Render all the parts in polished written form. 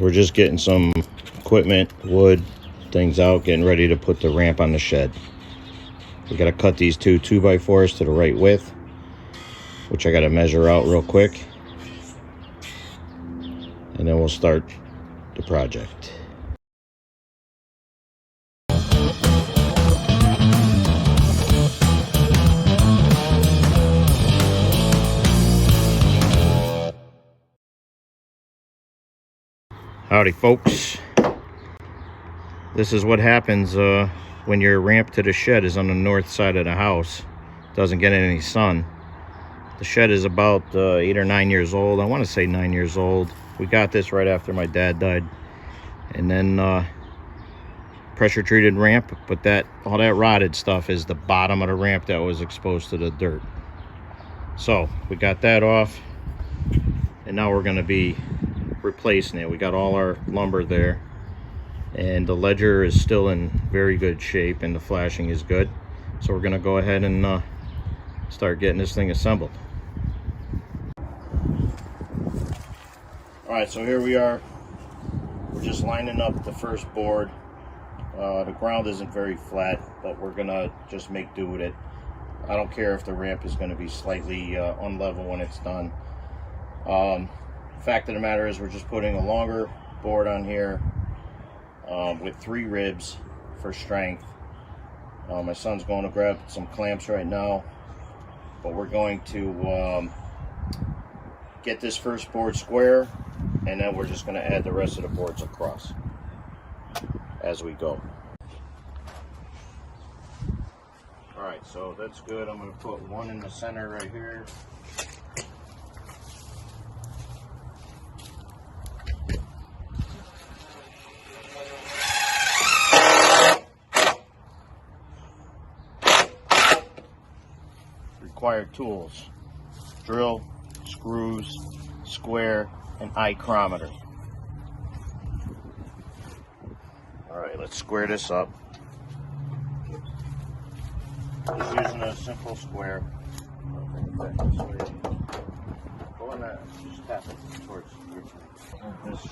So we're just getting some equipment, wood, things out, getting ready to put the ramp on the shed. We got to cut these two 2x4s to the right width, which I got to measure out real quick, and then we'll start the project. Howdy folks, this is what happens when your ramp to the shed is on the north side of the house. Doesn't get any sun. The shed is about 8 or 9 years old. I want to say 9 years old. We got this right after my dad died. And then pressure treated ramp, but all that rotted stuff is the bottom of the ramp that was exposed to the dirt. So we got that off, and now we're going to be replacing it. We got all our lumber there, and the ledger is still in very good shape, and the flashing is good. So we're going to go ahead and start getting this thing assembled. All right, so here we are. We're just lining up the first board. The ground isn't very flat, but we're gonna just make do with it. I don't care if the ramp is going to be slightly unlevel when it's done. Fact of the matter is, we're just putting a longer board on here with 3 ribs for strength. My son's going to grab some clamps right now, but we're going to get this first board square, and then we're just going to add the rest of the boards across as we go. All right, so that's good. I'm going to put one in the center right here. Required tools: drill, screws, square, and micrometer. All right, let's square this up. Just using a simple square. Bring it back this way. Go on that. Just tap it towards this.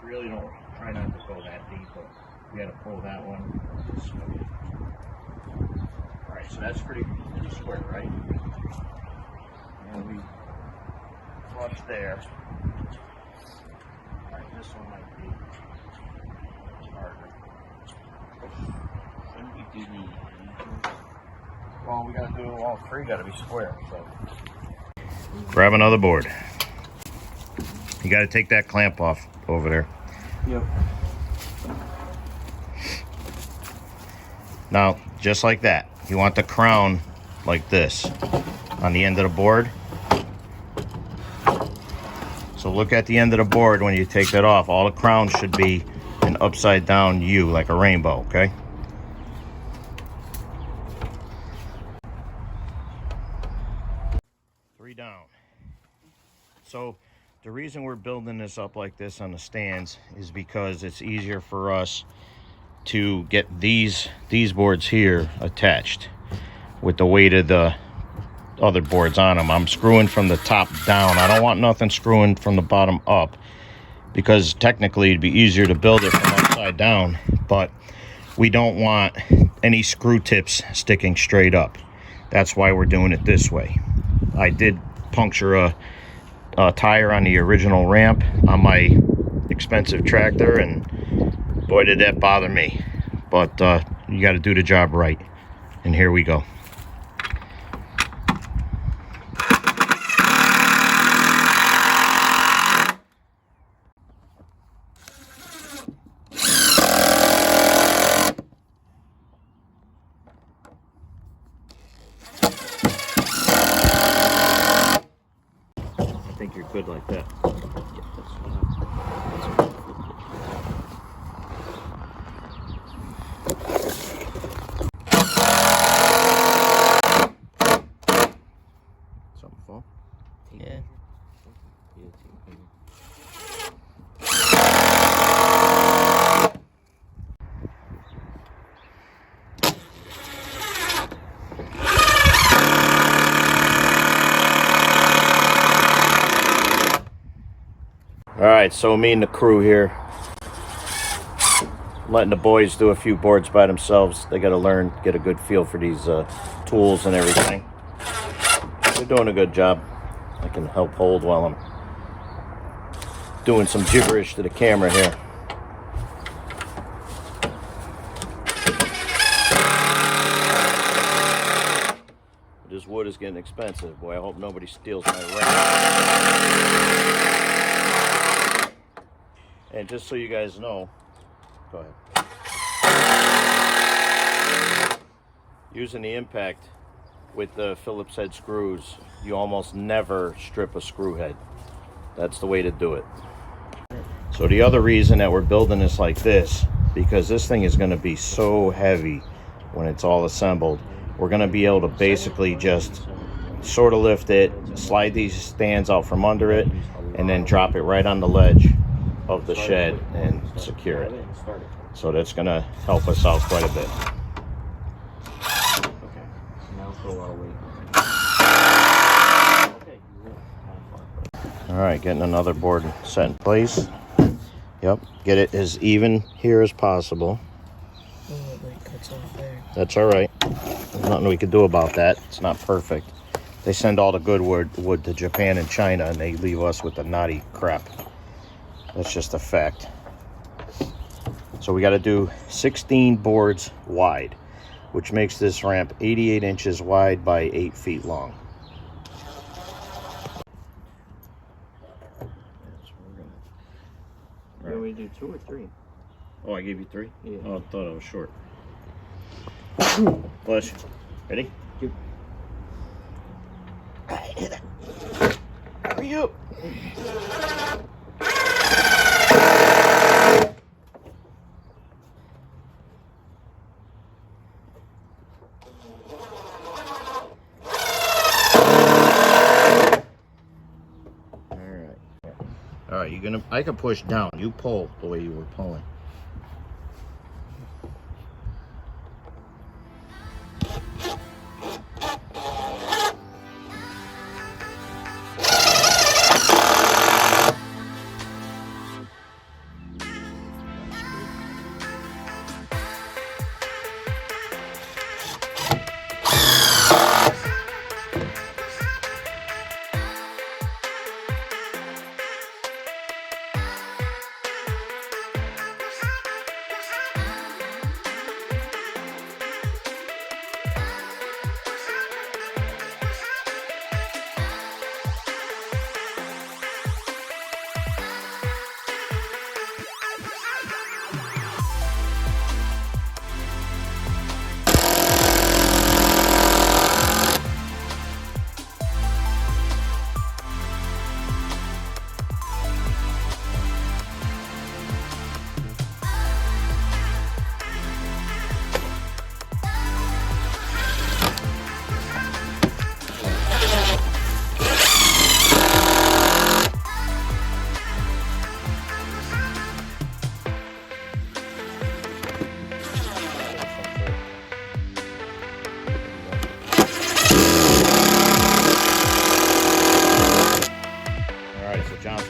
Really don't try not to go that deep, but you got to pull that one. All right, so that's pretty square, right? And we flush there. All right, this one might be harder. Well, we got to do all 3. Got to be square. So grab another board. You got to take that clamp off over there. Yep. Now, just like that, you want the crown like this on the end of the board. So look at the end of the board when you take that off. All the crowns should be an upside down U, like a rainbow, okay? Three down. So the reason we're building this up like this on the stands is because it's easier for us to get these boards here attached with the weight of the other boards on them. I'm screwing from the top down. I don't want nothing screwing from the bottom up, because technically it'd be easier to build it from upside down, but we don't want any screw tips sticking straight up. That's why we're doing it this way. I did puncture a tire on the original ramp on my expensive tractor, and boy did that bother me. But you got to do the job right, and here we go. I think you're good like that. Something fall? Yeah. All right, so me and the crew here, letting the boys do a few boards by themselves. They got to learn, get a good feel for these tools and everything. They're doing a good job. I can help hold while I'm doing some gibberish to the camera here. This wood is getting expensive. Boy, I hope nobody steals my ramp. And just so you guys know, go ahead. Using the impact with the Phillips head screws, you almost never strip a screw head. That's the way to do it. So the other reason that we're building this like this, because this thing is going to be so heavy when it's all assembled, we're going to be able to basically just sort of lift it, slide these stands out from under it, and then drop it right on the ledge of the shed and secure it. So that's going to help us out quite a bit. All right, getting another board set in place. Yep, get it as even here as possible. Oh, it like cuts off there. That's all right. There's nothing we can do about that. It's not perfect. They send all the good wood to Japan and China, and they leave us with the naughty crap. That's just a fact. So we got to do 16 boards wide, which makes this ramp 88 inches wide by 8 feet long. Can we do 2 or 3? Oh, I gave you 3? Yeah. Oh, I thought I was short. Bless you. Ready? Yep. Hurry up. All right, I can push down. You pull the way you were pulling.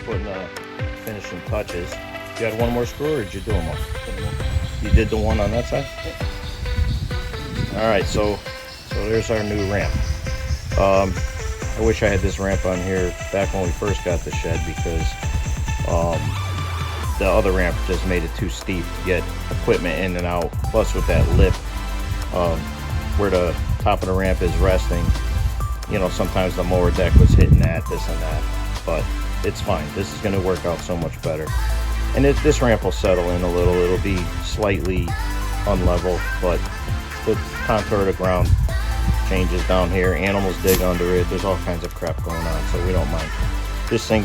Putting the finishing touches. You had one more screw, or did you do them all? You did the one on that side? All right, so there's our new ramp. I wish I had this ramp on here back when we first got the shed, because the other ramp just made it too steep to get equipment in and out. Plus with that lip, where the top of the ramp is resting, you know, sometimes the mower deck was hitting that, this and that, but it's fine. This is going to work out so much better. And this ramp will settle in a little. It'll be slightly unlevel, but the contour of the ground changes down here. Animals dig under it. There's all kinds of crap going on, so we don't mind. This end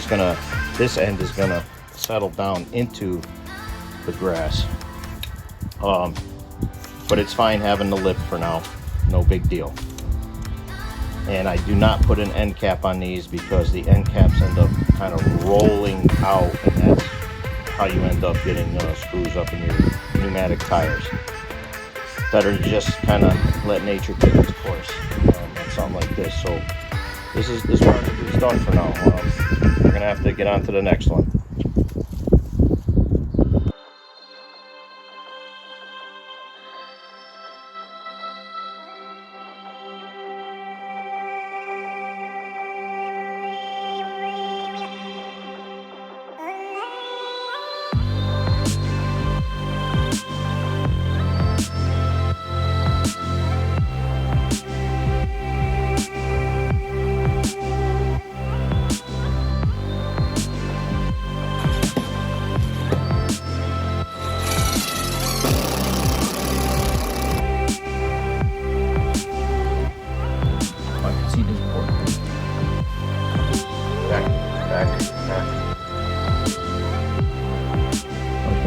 is gonna settle down into the grass. But it's fine having the lip for now. No big deal. And I do not put an end cap on these because the end caps end up kind of rolling out, and that's how you end up getting screws up in your pneumatic tires. Better to just kind of let nature take its course on something like this. So this project is done for now. We're gonna have to get on to the next one.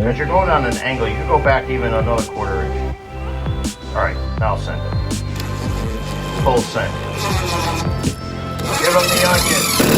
As you're going on an angle, you can go back even another 1/4 inch. All right, now send it. Full send. Give them the onion.